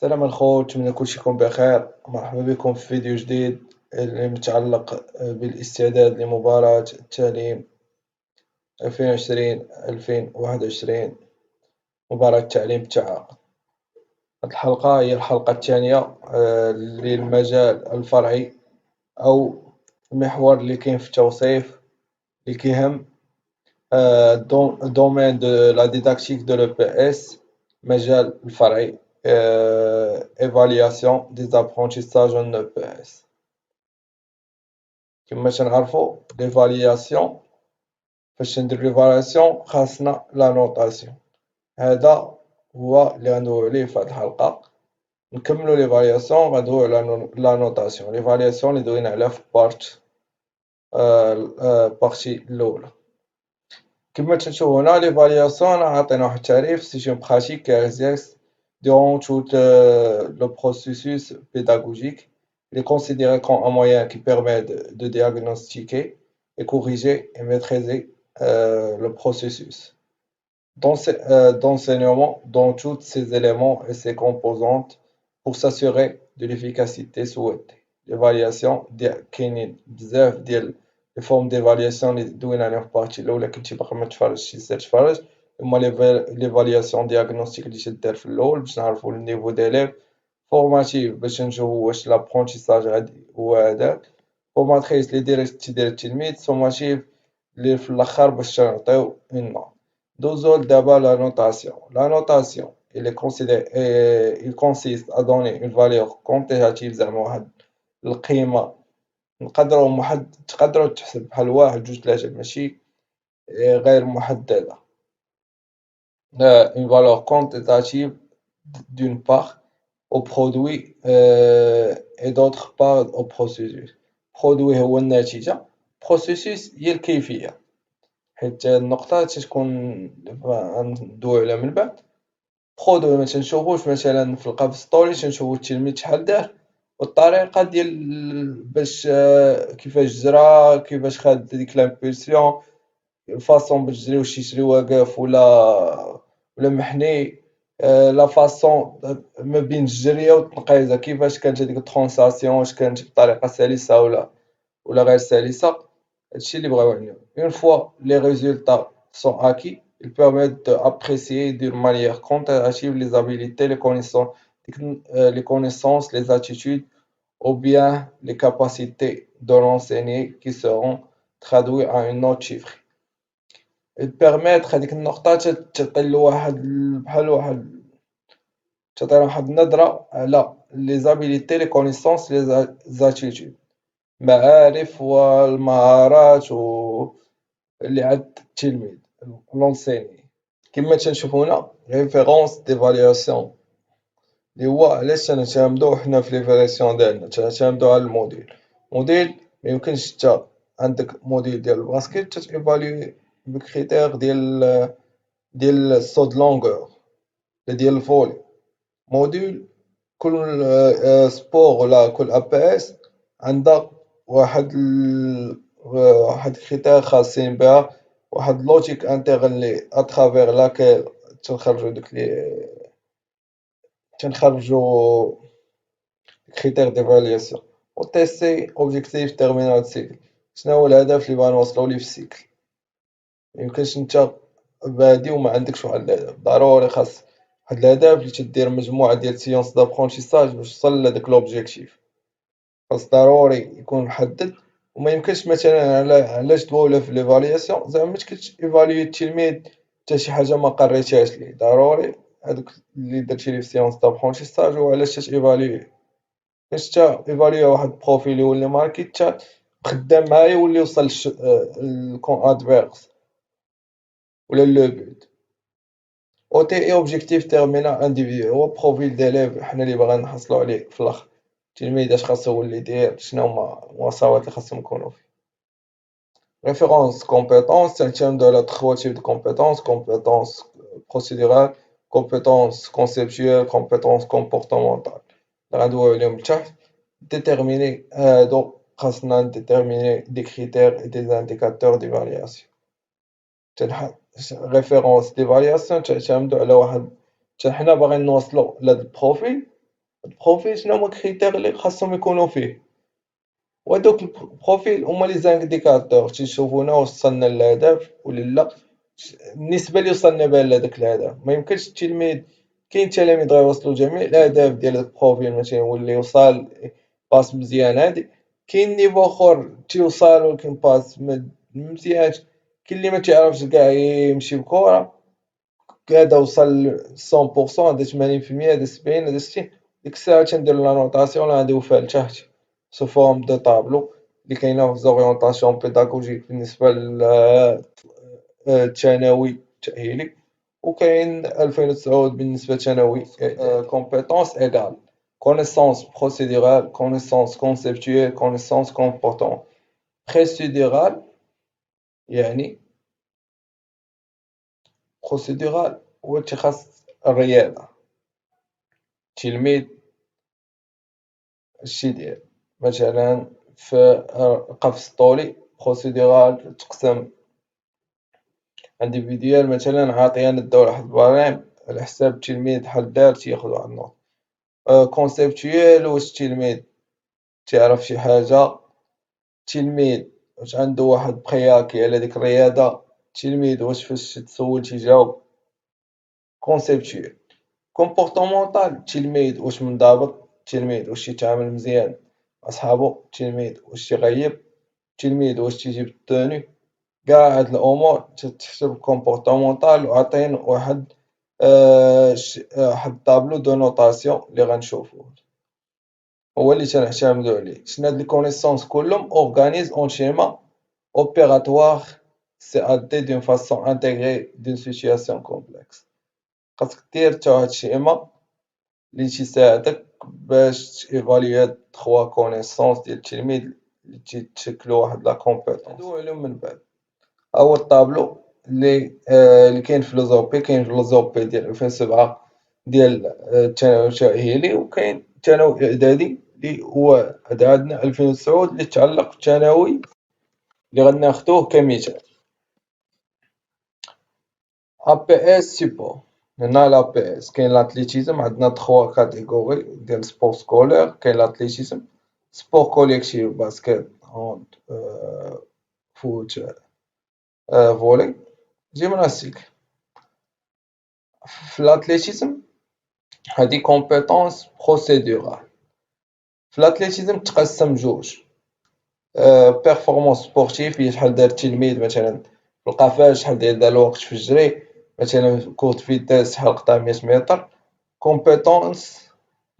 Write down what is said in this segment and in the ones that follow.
السلام الخوت، نتمنى كلشي يكون بخير. مرحبا بكم في فيديو جديد اللي متعلق بالاستعداد لمباراة التعليم 2020-2021، مباراة التعليم بالتعاقد. هاد الحلقة هي الحلقة الثانية للمجال الفرعي أو المحور اللي كاين في التوصيف اللي كيهم domaine de la didactique de l'EPS. مجال الفرعي évaluation des apprentissages en EPS. كما تنعرفوا l'évaluation، فاش ندير l'évaluation خاصنا لا نوطاسيون. هذا هو اللي غندويو عليه في هذه الحلقة. نكملوا l'évaluation غندويو على لا نوطاسيون. l'évaluation اللي دوينا عليها في بارتي الأولى. كما تنشوفوا هنا l'évaluation عطينا واحد التعريف: c'est une pratique qui exerce durant tout le processus pédagogique. Il est considéré comme un moyen qui permet de diagnostiquer et corriger et maîtriser le processus d'enseignement dans tous ses éléments et ses composantes pour s'assurer de l'efficacité souhaitée. L'évaluation كاينين بزاف ديال les formes d'évaluation اللي دوينا عليهم في البارتي الاولى. كنتي باقي ما تفرجتش سير تفرج. هما ليفالياسيون دياغنوستيك اللي تدار في الاول باش نعرفوا النيفو ديليف، فورماتيف باش نشوفوا واش لابرونتيساج غادي هو هذاك، فورماتريس اللي تدير التلميذ، سوماتيف اللي في الاخر باش تنعطيو اون نوت. دوزو دابا لا نوتاسيون. لا نوتاسيون il consiste à donner une valeur quantitative، زعما واحد القيمة تقدروا تحسب بحال واحد جوج ثلاثة، ماشي غير محددة. une valeur quantitative d'une part au produit et d'autre part au processus. produit هو النتيجة، processus هي الكيفية، حيت النقطة تتكون ندويو عليها من بعد. produit ما تنشوفوش مثلا في القفص ستوري، تنشوفو التلميذ شحال دار والطريقة ديال باش كيفاش جرى، كيفاش خاد ديك لامبولسيون، الفاصون باش تجري، واش يجري واقف ولا محني، لا فاصون ما بين الجرية والتنقيزة، كيفاش كانت هذيك الترونساسيون، واش كانت بطريقة سلسة ولا غير سلسة. هادشي اللي بغاو يعنيو. Une fois les résultats sont acquis, ils permettent d'apprécier d'une manière quantitative les habilités, les connaissances, les attitudes ou bien les capacités de l'enseigné qui seront traduits à une note chiffrée. permettre هذيك النقطة تعطي لواحد بحال واحد، تعطينا واحد النظرة على les habilités, les connaissances, les attitudes، المعارف والمهارات اللي عند التلميذ لونسيني. كما تنشوفوا هنا référence d'évaluation اللي هو علاش تنعتمدو حنا في ليفالياسيون ديالنا. تنعتمدو على الموديل. موديل ما يمكنش انت عندك موديل ديال الباسكيت تيفاليوي بكريتير ديال السو د لونغور ولا ديال الفولي. موديل كل سبور ولا كل اب اس عندها واحد كريتير خاصين بها، واحد لوجيك انتيغن لي اترافير لاكيل تنخرجوا كريتير ديفالياسيون. و تي سي اوبجيكتيف تيرمينال سيكل، شنو هو الهدف اللي بغا نوصلو ليه في السيكل. ميمكنش نتا بادي وما عندكش واحد الهدف، ضروري خاص واحد الهدف اللي تدير مجموعة ديال سيونس دابرونتيساج باش توصل لهداك لوبجيكتيف. خاص ضروري يكون محدد، وما يمكنش مثلا علاش دوله في ليفالياسيون زعما متكنتش ايفاليي التلميذ حتى شي حاجه ما قريتهاش ليه. ضروري هذوك اللي درتي ليه في سيونس دابرونتيساج وعلاش تايفاليي، باش تا ايفاليي واحد البروفيل يولي ماركي تا خدام معايا يولي يوصل الكون ادفيرس ولا لو بوت. او تي اي اوبجيكتيف تيرمينال انديفيدوال هو بروفيل ديليف حنا اللي باغا نحصلو عليه في الاخر. التلميذ اش خاصو هو اللي يدير، شنو هما المواصفات اللي خاصهم يكونوا فيه. référence compétence تعتمد على 3 types de compétences: compétences procédurales, compétences conceptuelles, compétences comportementales. غندويو عليهم لتحت. déterminer هادو خاصنا déterminer des critères et des indicateurs d'évaluation. référence d'évaluation تعتمد على واحد، حنا باغيين نوصلو لهاد البروفيل البروفيل شنو هما الكريتير اللي خاصهم يكونوا فيه، وهادوك البروفيل هما لي زانديكاتور تيشوفونا واش وصلنا للهدف ولا لا، النسبة اللي وصلنا بها لهداك الهدف. ما يمكنش التلميذ، كاين تلاميذ غيوصلوا جميع الأهداف ديال هاد البروفيل، مثلا يولي وصل باس مزيان هادي، كاين نيفو اخر تيوصل ولكن باس ممزيانش، كاين اللي ما تيعرفش كاع يمشي بكرة، هذا وصل 100%، هذا 80%، هذا 70، هذا 60، ديك الساعة تندير لا نوطاسيون لا ندوفها لتحت سو فورم دو طابلو اللي كاينة في زوريونطاسيون بيداغوجيك بالنسبة للثانوي التأهيلي، وكاين 2009 بالنسبة لثانوي compétences égales connaissance procédurale, connaissance conceptuelle, connaissance comportement. procédural يعني procédural هو تيخص الرياضة، التلميذ اش يدير مثلا في القفز الطولي بروسيدورال تقسم انديفيديوال، مثلا عاطي انا الدور واحد البريم على حساب التلميذ بحال دار تياخد واحد النوط. كونسيبتويال واش التلميذ تعرف شي حاجة، التلميذ واش عنده واحد بخياكي على ديك الرياضة، التلميذ واش فاش تسول تيجاوب. كونسيبتويال كومبورتمونطال التلميذ واش منضبط، التلميذ واش يتعامل مزيان مع صحابو، التلميذ واش تيغيب، التلميذ واش تيجيب التوني. كاع هاد الامور تتحسب كومبورتمونطال وعاطين واحد واحد الطابلو دو نوطاسيون اللي غنشوفوه هو اللي تنعتمدو عليه. شنو هاد لي كونيسونس كلهم اورغانيز اون شيما اوبيراتوار سي ادي دون فاصون انتيغري دون سيتوياسيون كومبلكس. خاصك دير تا واحد الشيما اللي تيساعدك باش تيفاليي هاد 3 كونيسونس ديال التلميذ اللي تيتشكلو واحد لا كومبيتونس. هادو علوم من بعد. ها هو الطابلو اللي كاين في لوزوبي، كاين في لوزوبي ديال 2007 ديال الثانوي التأهيلي، وكاين الثانوي الإعدادي اللي هو هاد عندنا 2009 اللي تعلق بالثانوي اللي غناخدوه كمثال. APS سيبور. هنا l'APS كاين l'atlétisme، عندنا 3 كاتيجوري ديال سبور سكولير، كاين l'atlétisme، سبور كوليكتيف باسكيت، هاند، فوت، فولي، جيمناستيك. في l'atlétisme هادي كومبيتونس بروسيدورال. في الاتليتيزم تقسم جوج، بيرفورمانس سبورتيف هي شحال دار التلميذ مثلا في القفاز، شحال دار الوقت في الجري، مثلا كورت فيتاس شحال قطع 100 متر. كومبيتونس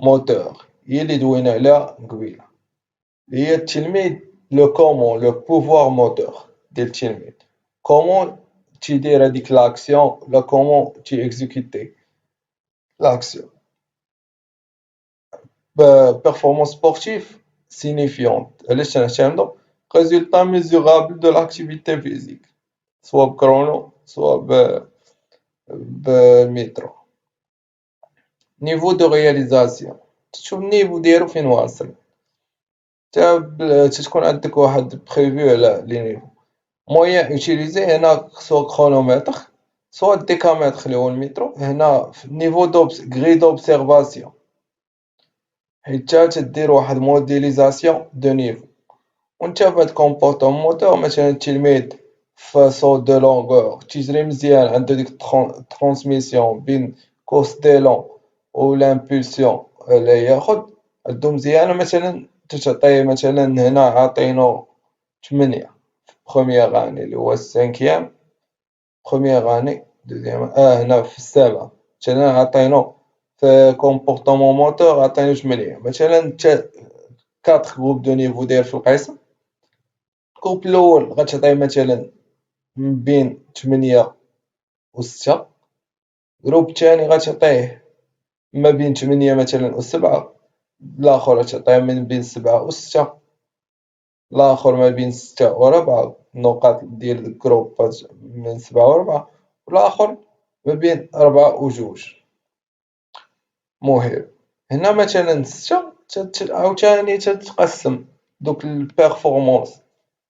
موتور هي اللي دوينا عليها قبيله، هي التلميذ لو كومون لو بوفوار موتور ديال التلميذ، كومون تيدير هاديك لاكسيون ولا كومون تي اكزيكوتي لاكسيون. performance sportive signifiante علاش تنعتمدو résultat mesurable de l'activité physique سوا بكرونو سوا بالمترو. niveau de réalisation تشوف النيفو ديالو فين واصل، تتكون عندك واحد بريفيو على لي نيفو. مويان اوتيليزي هنا سوا كرونومتر سوا ديكامتر اللي هو المترو، هنا نيفو غري دوبسيرفاسيون حيت تدير واحد موديليزاسيون دو نيفو. وانت فهاد كومبورتمون موتور مثلا التلميذ في صوت دو لونغور تيجري مزيان، عنده ديك ترانسميسيون بين كورس ديلون و لامبولسيون اللي ياخد عندو مزيانة، مثلا تعطيه مثلا هنا عاطينو 8 في بخومييغ اني اللي هو السانكيام، بخومييغ اني دوزيام هنا في السابعة مثلا عاطينو في كومبورتمون موتور عاطينو 8 مثلا. 4 جروب دو نيفو داير في القسم، الجروب الأول غتعطيه مثلا من بين 8 و 6، الجروب الثاني غتعطيه ما بين 8 مثلا و 7، الآخر غتعطيه من بين 7 و 6، الآخر ما بين 6 و 4، النقاط ديال الجروبات من 7 و 4، والآخر ما بين 4 و 2. مهم هنا مثلا 6 عاوتاني تتقسم دوك البيرفورمانس،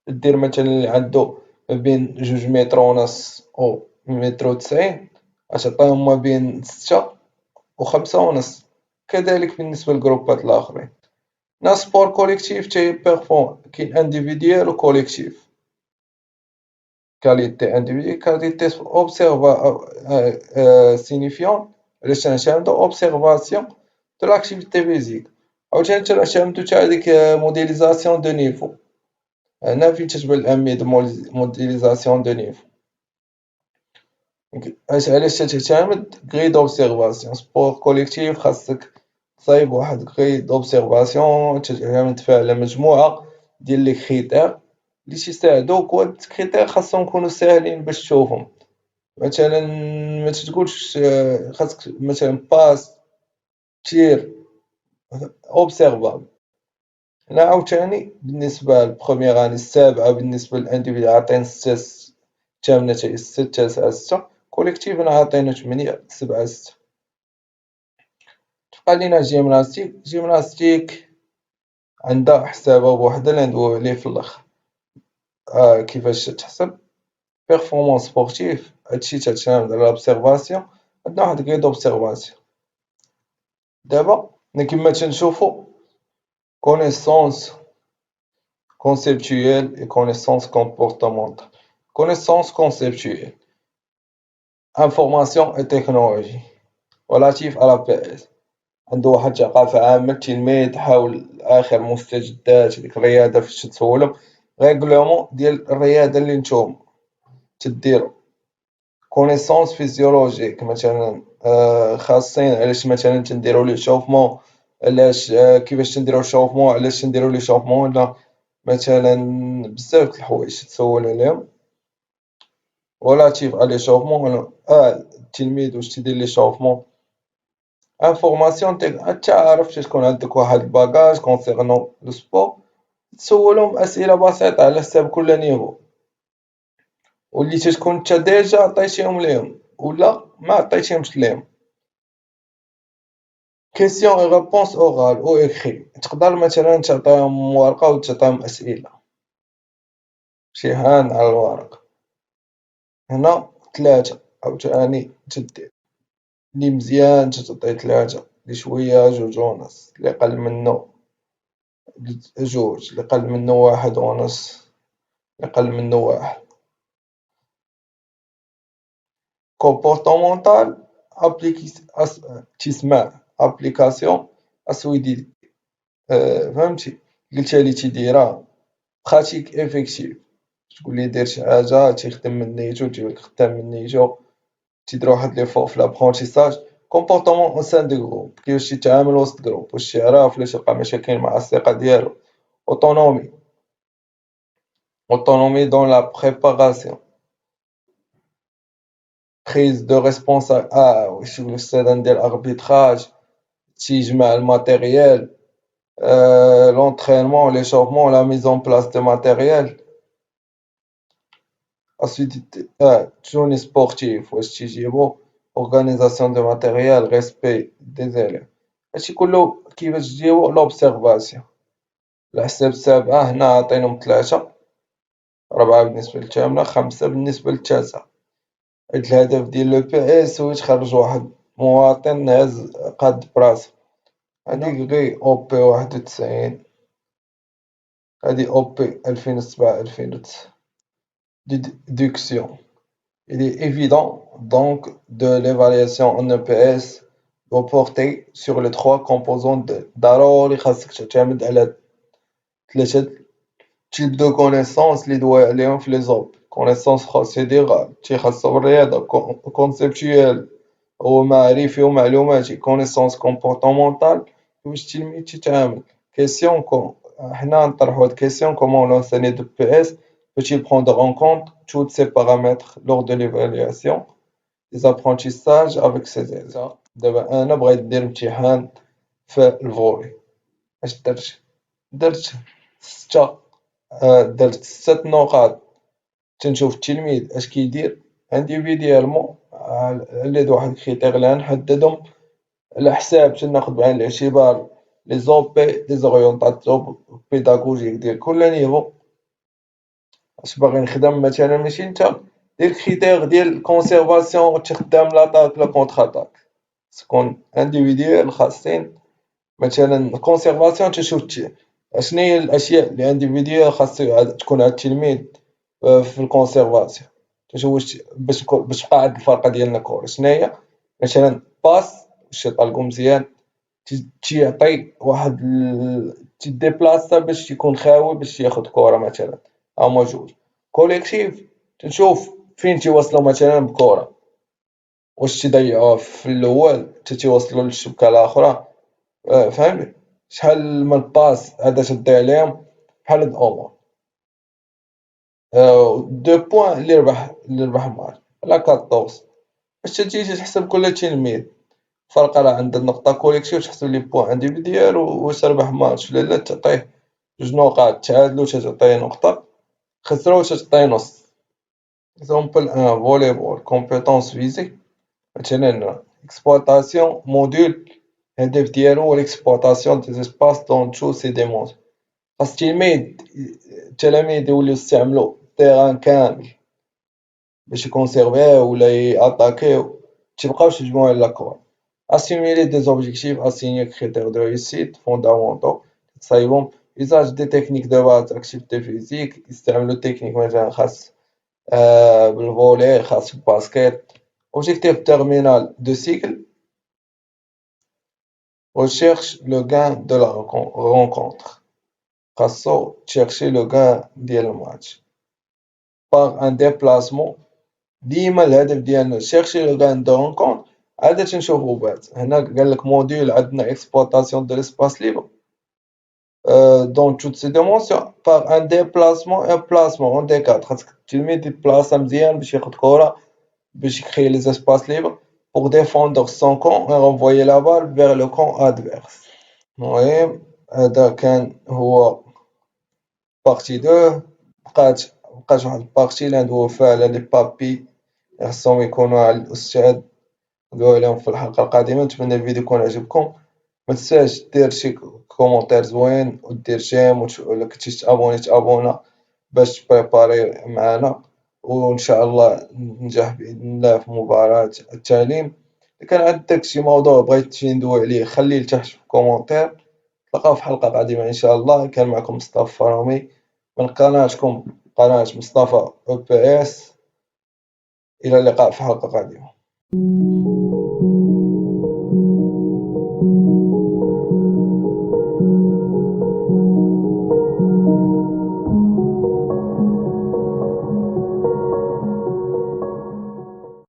دير مثلا اللي عندو ما بين 2 متر ونص و 1 متر و 90 غتعطيهم ما بين 6 و 5 ونص، كذلك بالنسبة للجروبات الآخرين. نا سبور كوليكتيف تيبيرفورم كاين انديفيديوال و كوليكتيف. كاليتي انديفيديوال كاليتي سينيفيون علاش تنعتمدو اوبسيرفاسيون دو لاكتيفيتي فيزيك. عاوتاني تنعتمدو تا هاديك موديليزاسيون دو نيفو. هنا فين تتبان الأهمية د موديليزاسيون دو نيفو. علاش تتعتمد غي دوبسيرفاسيون. سبور كوليكتيف خاصك تصايب واحد غي دوبسيرفاسيون تعتمد فيها على مجموعة ديال لي كريتير لي تيساعدوك، وهاد الكريتير خاصهم يكونو ساهلين باش تشوفهم. مثلا ما تقولش خاصك مثلا باس تير اوبسيرفابل. هنا عاوتاني بالنسبة للبخومييغ اني السابعة بالنسبة للانديفيديوال عطينا ستة الثامنة حتى هي ستة تسعة ستة. كوليكتيف هنا عطينا تمنية سبعة ستة. تبقى لينا جيمناستيك. جيمناستيك عندها حسابها بوحدها اللي ندويو عليه في الاخر. كيفاش تحسب بيرفورمانس سبورتيف. هادشي تعتمد على لوبسيرفاسيون. عندنا واحد كاي دوبسيرفاسيون. دابا كيما تنشوفو كونيسونس conceptuelle et connaissance comportementale. Connaissance conceptuelle, information et technologie relatif à la PS. عنده واحد الثقافة عامة التلميذ حول آخر مستجدات ديك الرياضة فاش تسولهم ريغلومون ديال الرياضة اللي نتوما تديرو. كونيسونس فيزيولوجيك مثلا خاصين علاش مثلا تنديرو لي شوفمون، علاش كيفاش تنديرو شوفمون، علاش تنديرو لي شوفمون، ولا مثلا بزاف د الحوايج تسول عليهم relatif à l'échauffement. التلميذ واش تيدير ليشوفمون. انفورماسيون حتى عرفت تكون عندك واحد الباكاج كونسيرنون لو سبور، تسولهم اسئله بسيطه على حساب كل نيفو، واللي تكون انت ديجا عطيتيهم ليهم ولا ما عطيتيهمش ليهم. كيسيون اي ريبونس اورال او اكري. تقدر مثلا تعطيهم ورقه وتعطيهم اسئله شيهان على الورق. هنا ثلاثة عاوتاني تدير لي مزيان تعطي ثلاثة، لي شوية جوج ونص، لي قل منو جوج، لي قل منو واحد ونص، لي قل منو واحد. كومبورتمونتال تيسمع ابليكاسيون اسويدي. فهمتي قلتها لي تيديرها براتيك افيكتيف. تقول لي دير شي حاجة تيخدم من نيتو تيولي خدام من نيتو، تيدير واحد ليفور في لابرونتيساج. كومبورتمون او سان دو جروب كيفاش تيتعامل وسط جروب، واش تيعرف ولا تلقى مشاكل مع الأصدقاء ديالو. اوتونومي. اوتونومي دون لا بريباراسيون. prise de responsabilité. واش الاستاذ ندير اربيتراج، تيجمع الماتيريال، l'entraînement, l'échauffement, la mise en place de matériel. Ensuite, tenue sportive, واش تيجيبو organisation de matériel, respect des élèves. هادشي كلو كيفاش تجيبو l'observation. الحساب السابعة هنا عطينهم ثلاثة، ربعة بالنسبة للثامنة، خمسة بالنسبة للتاسعة. الهدف ديال لو بي اس هو تخرج واحد مواطن هاز قاد براسو. هاديك غي او بي 91، هادي او بي 2007 2009. Déduction. Il est évident donc de l'évaluation en EPS doit porter sur les trois composantes ضروري خاصك تعتمد على ثلاثة types de connaissances اللي دوي عليهم في لي زوب. connaissance procédurale تيخاصو بالرياضة، conceptuel هو معرفي ومعلوماتي، connaissance comportementale كيفاش التلميذ تيتعامل. question حنا نطرحو هاد question comment l'enseignant de PS peut-il prendre en compte tous ces paramètres lors de l'évaluation des apprentissages avec ses élèves. دابا أنا بغيت ندير امتحان في الفولي، اش درت ستة، درت 6 نقاط. تنشوف التلميذ اش كيدير انديفيديالمون على واحد الكريتير اللي غنحددهم على حساب تناخد بعين الاعتبار لي زوبي لي زوريونطاسيون بيداغوجيك ديال كل نيفو. اش باغي نخدم مثلا ماشي نتا دير كريتير ديال كونسيرفاسيون تخدم لاطاك لا كونتر اتاك، تكون انديفيديوال خاصين مثلا كونسيرفاسيون تشوف شناهي الاشياء اللي عندي فيديو خاص تكون عند التلميذ في الكونسيرفاسيون، تشوف باش تبقى عند الفرقه ديالنا كورة شناهي. مثلا باس واش يطلقو مزيان، تيعطي واحد تيديبلاصا باش يكون خاوي باش ياخد كورة مثلا هما جوج. كوليكتيف تنشوف فين تيوصلوا مثلا بكورة، واش تيضيعوها في الاول حتى تيوصلوا للشبكة الاخرى، فهمتي شحال من باس عاد تضيع عليهم بحال هاد الامور. دو بوين اللي ربح الماتش لا 14 باش تجي تحسب كل تلميذ فرقة راه عندها نقطة كوليكتيف تحسب لي بوان انديفيديوال واش ربح ماتش ولا لا تعطيه جوج نقاط، تعادلو تعطيه نقطة، خسرو تعطيه نص. اكزومبل ان فوليبول كومبيتونس فيزيك مثلا اكسبلوطاسيون موديول الهدف ديالو هو ليكسبلوطاسيون دي زيسباس دون تو سي دي موديل. خاص التلاميذ يوليو يستعملو التيران كامل باش يكونسيرفيو ولا ياتاكيو متيبقاوش يجمعو على الكرة. Assimiler des objectifs, assigner critères de réussite fondamentaux تصايبهم. usage des techniques de base activité physique يستعملوا تكنيك مثلا خاص بالفولي خاص بالباسكيت. objectif terminal de cycle recherche le gain de la rencontre خاصو تشيرشي لو gain ديال الماتش par un déplacement. ديما الهدف ديالنا شيرشي لو غان دو رونكونتر. عادة تنشوفو بعد هنا قالك موديول عندنا اكسبلوطاسيون دو ليسباس ليبر دون توت سي ديمونسيون باغ ان ديبلاسمون ان بلاسمون اون دي كادر. خاصك التلميذ يتبلاصا مزيان باش ياخد كورة باش يكري لي زيسباس ليبر بوغ ديفوندر سون كون اي رونفويي لا بال فيغ لو كون ادفيرس. المهم هذا كان هو بارتي دو. بقات واحد البارتي اللي ندويو فيها على لي بابي خاصهم يكونوا على الأستاذ ندويو عليهم في الحلقة القادمة. نتمنى الفيديو يكون عجبكم، متنساش دير شي كومونتير زوين ودير جيم ولا كنتي تابونا باش تبريباري معانا، وإن شاء الله ننجح بإذن الله في مباراة التعليم. إذا كان عندك شي موضوع بغيتي ندوي عليه خليه لتحت في الكومونتير. نتلاقاو في حلقة قادمة إن شاء الله. كان معكم مصطفى فهمي من قناتكم قناة مصطفى أو بي إس. إلى اللقاء في حلقة قادمة.